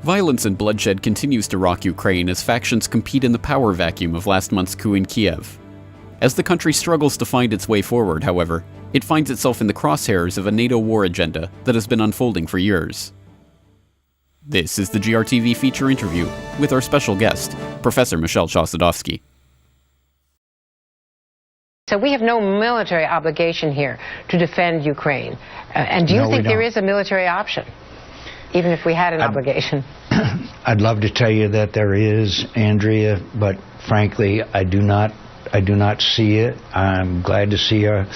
Violence and bloodshed continues to rock Ukraine as factions compete in the power vacuum of last month's coup in Kiev. As the country struggles to find its way forward, however, it finds itself in the crosshairs of a NATO war agenda that has been unfolding for years. This is the GRTV feature interview with our special guest, Professor Michel Chossudovsky. So we have no military obligation here to defend Ukraine. And do you think there is a military option, even if we had an obligation? I'd love to tell you that there is, Andrea, but frankly, I do not see it. I'm glad to see our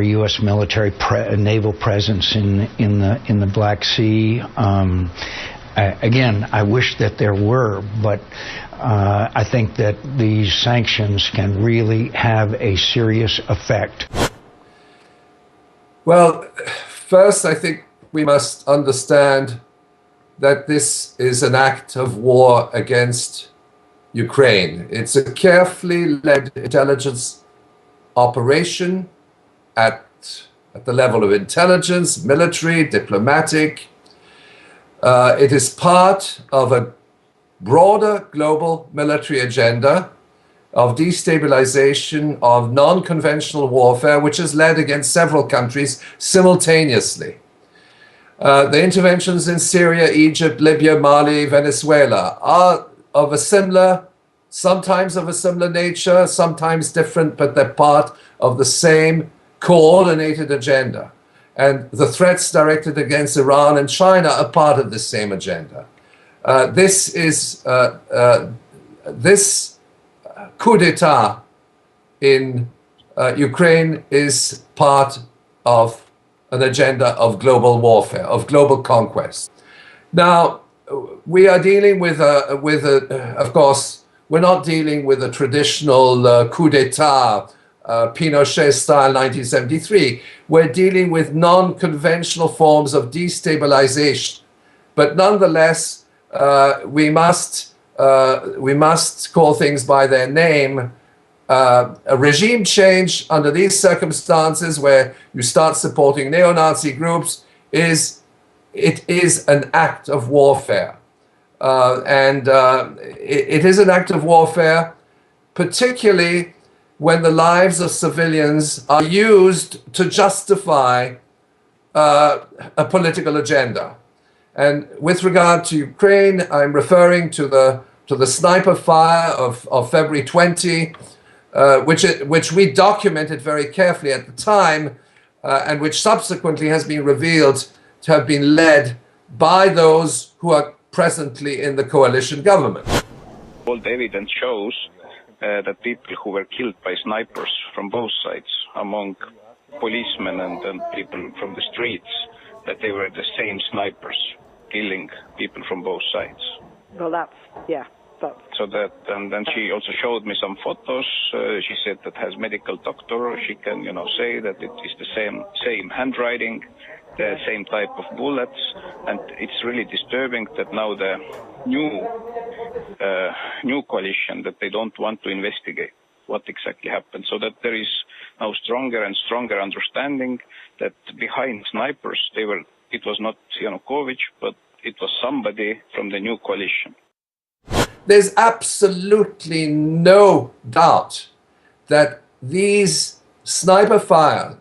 U.S. military naval presence in the Black Sea. Again, I wish that there were, but I think that these sanctions can really have a serious effect. Well, first, I think we must understand that this is an act of war against Ukraine. It's a carefully led intelligence operation at the level of intelligence, military, diplomatic. It is part of a broader global military agenda of destabilization, of non-conventional warfare, which is led against several countries simultaneously. The interventions in Syria, Egypt, Libya, Mali, Venezuela are of a similar, sometimes of a similar nature, sometimes different, but they're part of the same coordinated agenda. And the threats directed against Iran and China are part of the same agenda. This coup d'etat in Ukraine is part of an agenda of global warfare, of global conquest. Now, we are dealing with of course, we're not dealing with a traditional coup d'etat, Pinochet style 1973. We're dealing with non-conventional forms of destabilization. But nonetheless, we must call things by their name. A regime change under these circumstances, where you start supporting neo-Nazi groups, is an act of warfare. It is an act of warfare, particularly when the lives of civilians are used to justify a political agenda. And with regard to Ukraine, I'm referring to the sniper fire of February 20, which we documented very carefully at the time, and which subsequently has been revealed to have been led by those who are presently in the coalition government. All the evidence shows that people who were killed by snipers from both sides, among policemen and people from the streets, that they were the same snipers killing people from both sides. Well, So that, and then she also showed me some photos. She said that has medical doctor. She can, say that it is the same handwriting, the same type of bullets, and it's really disturbing that now the new coalition, that they don't want to investigate what exactly happened, so that there is now stronger and stronger understanding that behind snipers it was not Yanukovych, but it was somebody from the new coalition. There's absolutely no doubt that these sniper fire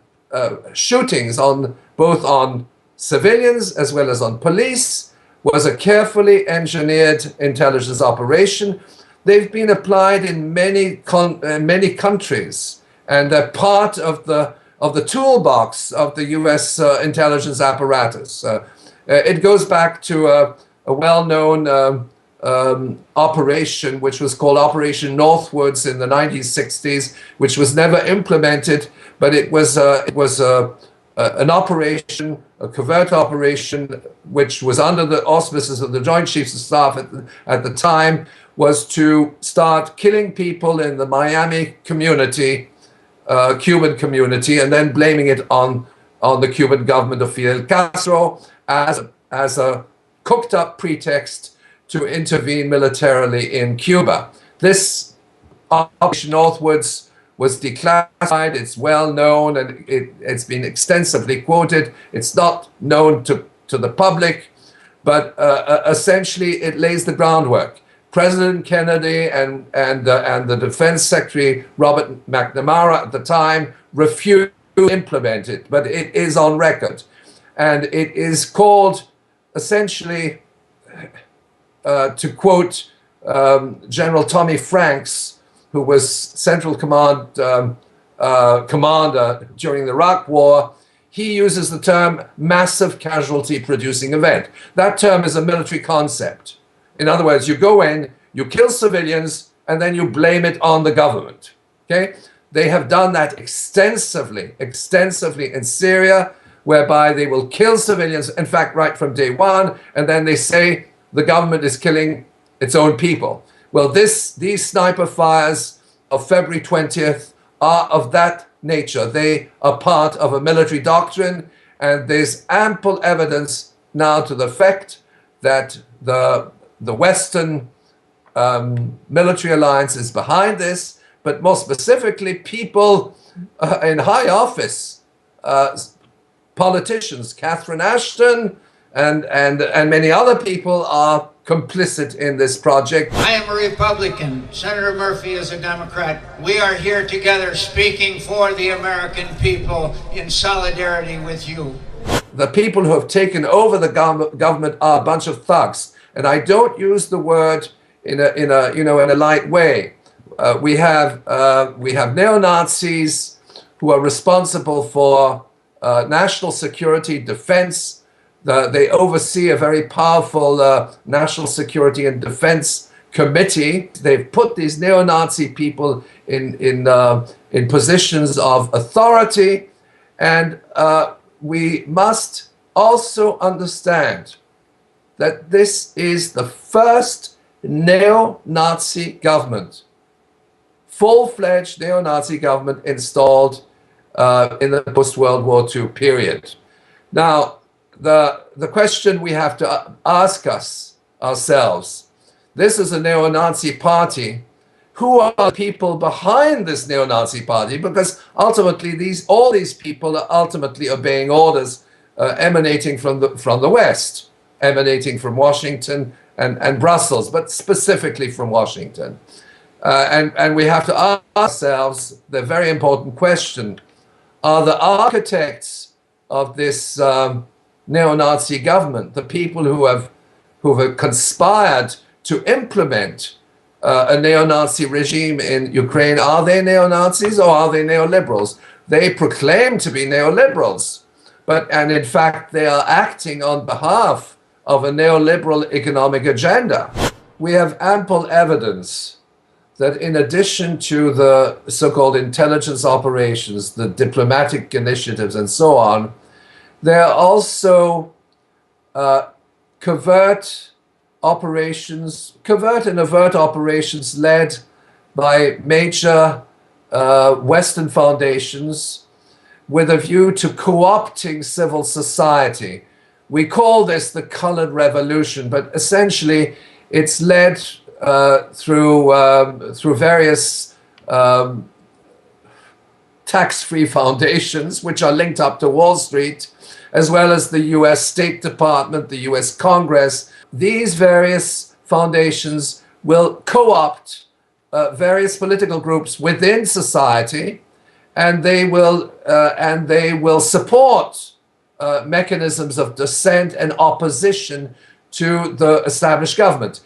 shootings both on civilians as well as on police was a carefully engineered intelligence operation. They've been applied in many countries, and they're part of the toolbox of the U.S. Intelligence apparatus. It goes back to a well-known operation, which was called Operation Northwoods in the 1960s, which was never implemented, but it was an operation, a covert operation, which was under the auspices of the Joint Chiefs of Staff at the time, was to start killing people in the Miami community, Cuban community, and then blaming it on the Cuban government of Fidel Castro as a cooked up pretext to intervene militarily in Cuba. This Operation Northwoods was declassified, it's well known, and it's been extensively quoted. It's not known to the public, but essentially it lays the groundwork. President Kennedy and the Defense Secretary Robert McNamara at the time refused to implement it, but it is on record, and it is called essentially, to quote General Tommy Franks, who was Central Command commander during the Iraq War. He uses the term massive casualty producing event. That term is a military concept. In other words, you go in, you kill civilians, and then you blame it on the government. Okay? They have done that extensively in Syria, whereby they will kill civilians, in fact, right from day one, and then they say the government is killing its own people. Well, these sniper fires of February 20th are of that nature. They are part of a military doctrine, and there's ample evidence now to the effect that the Western military alliance is behind this, but more specifically, people in high office, politicians, Catherine Ashton and many other people are complicit in this project. I am a Republican. Senator Murphy is a Democrat. We are here together speaking for the American people in solidarity with you. The people who have taken over the government are a bunch of thugs, and I don't use the word in a light way. We have neo-Nazis who are responsible for national security, defense. They oversee a very powerful national security and defense committee. They've put these neo-Nazi people in positions of authority, and we must also understand that this is the first neo-Nazi government, full-fledged neo-Nazi government installed in the post-World War II period. Now, the question we have to ask ourselves, this is a neo-Nazi party. Who are the people behind this neo-Nazi party? Because ultimately, all these people are ultimately obeying orders emanating from the West, emanating from Washington and Brussels, but specifically from Washington. And we have to ask ourselves the very important question: are the architects of this neo-Nazi government, the people who have conspired to implement a neo-Nazi regime in Ukraine, are they neo-Nazis or are they neoliberals? They proclaim to be neoliberals, and in fact they are acting on behalf of a neoliberal economic agenda. We have ample evidence that in addition to the so-called intelligence operations, the diplomatic initiatives and so on, there are also covert and overt operations led by major Western foundations with a view to co-opting civil society. We call this the colored revolution, but essentially it's led through various tax-free foundations which are linked up to Wall Street, as well as the US State Department, the US Congress. These various foundations will co-opt various political groups within society, and they will support mechanisms of dissent and opposition to the established government.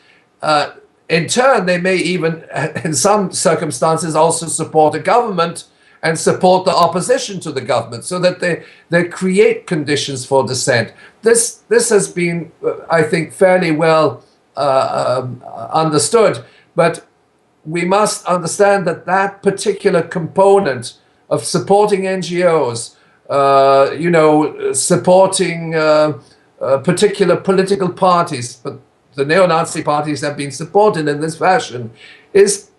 In turn, they may even, in some circumstances, also support a government and support the opposition to the government, so that they create conditions for dissent. This has been, I think, fairly well understood, but we must understand that that particular component of supporting NGOs, supporting particular political parties, but the neo-Nazi parties have been supported in this fashion, is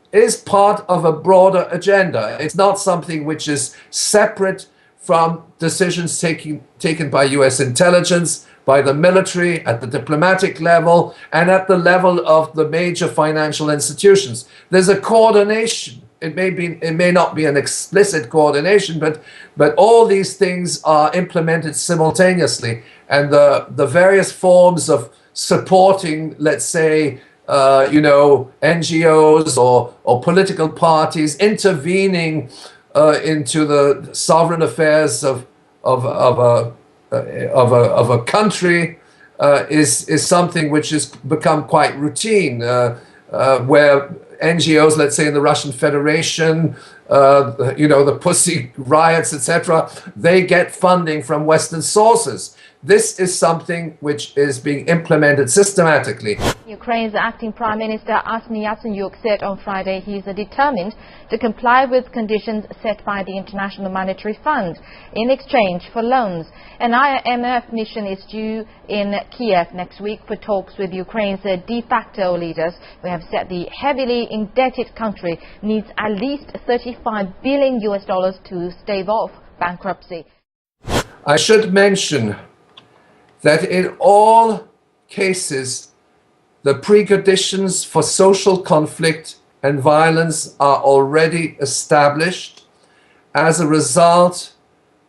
part of a broader agenda. It's not something which is separate from decisions taken by US intelligence, by the military, at the diplomatic level, and at the level of the major financial institutions. There's a coordination. It may not be an explicit coordination, but all these things are implemented simultaneously, and the various forms of supporting, let's say, NGOs or political parties intervening into the sovereign affairs of a country is something which has become quite routine, where NGOs, let's say in the Russian Federation, the Pussy Riots, etc., they get funding from Western sources. This is something which is being implemented systematically. Ukraine's acting Prime Minister Arseniy Yatsenyuk said on Friday he is determined to comply with conditions set by the International Monetary Fund in exchange for loans. An IMF mission is due in Kiev next week for talks with Ukraine's de facto leaders, who have said the heavily indebted country needs at least $35 billion to stave off bankruptcy. I should mention that in all cases, the preconditions for social conflict and violence are already established as a result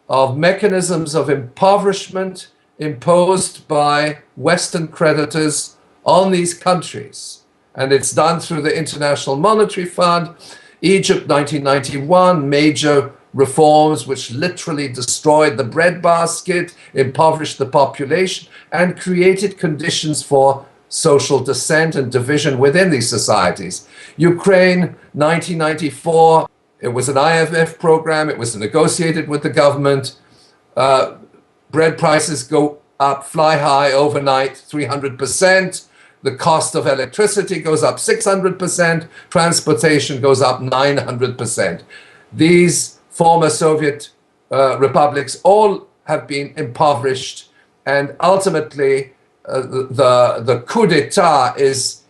of mechanisms of impoverishment imposed by Western creditors on these countries. And it's done through the International Monetary Fund. Egypt, 1991, major reforms which literally destroyed the breadbasket, impoverished the population, and created conditions for social dissent and division within these societies. Ukraine, 1994, it was an IMF program, it was negotiated with the government. Bread prices go up, fly high overnight, 300%. The cost of electricity goes up 600%, transportation goes up 900%. These former Soviet republics all have been impoverished, and ultimately the coup d'etat is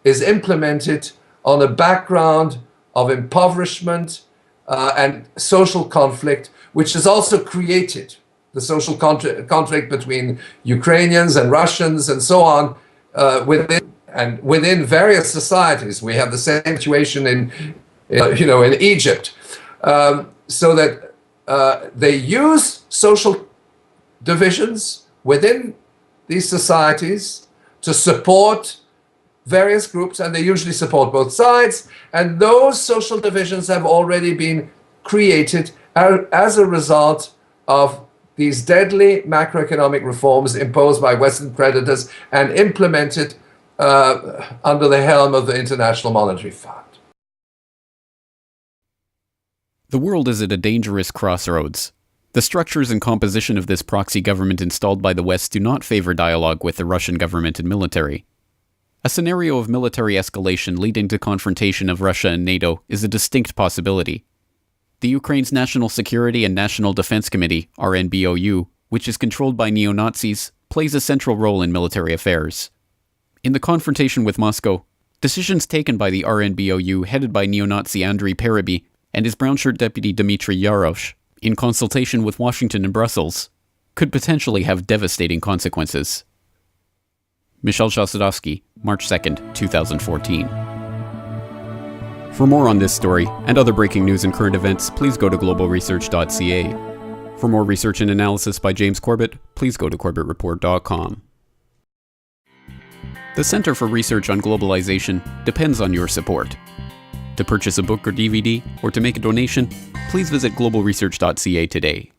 implemented on a background of impoverishment and social conflict, which has also created the social conflict between Ukrainians and Russians and so on within various societies. We have the same situation in Egypt. So that they use social divisions within these societies to support various groups, and they usually support both sides. And those social divisions have already been created as a result of these deadly macroeconomic reforms imposed by Western creditors and implemented under the helm of the International Monetary Fund. The world is at a dangerous crossroads. The structures and composition of this proxy government installed by the West do not favor dialogue with the Russian government and military. A scenario of military escalation leading to confrontation of Russia and NATO is a distinct possibility. The Ukraine's National Security and National Defense Committee, RNBOU, which is controlled by neo-Nazis, plays a central role in military affairs. In the confrontation with Moscow, decisions taken by the RNBOU headed by neo-Nazi Andrei Paruby and his brown-shirt deputy Dmitry Yarosh, in consultation with Washington and Brussels, could potentially have devastating consequences. Michel Chossudovsky, March 2nd, 2014. For more on this story and other breaking news and current events, please go to globalresearch.ca. For more research and analysis by James Corbett, please go to corbettreport.com. The Center for Research on Globalization depends on your support. To purchase a book or DVD, or to make a donation, please visit globalresearch.ca today.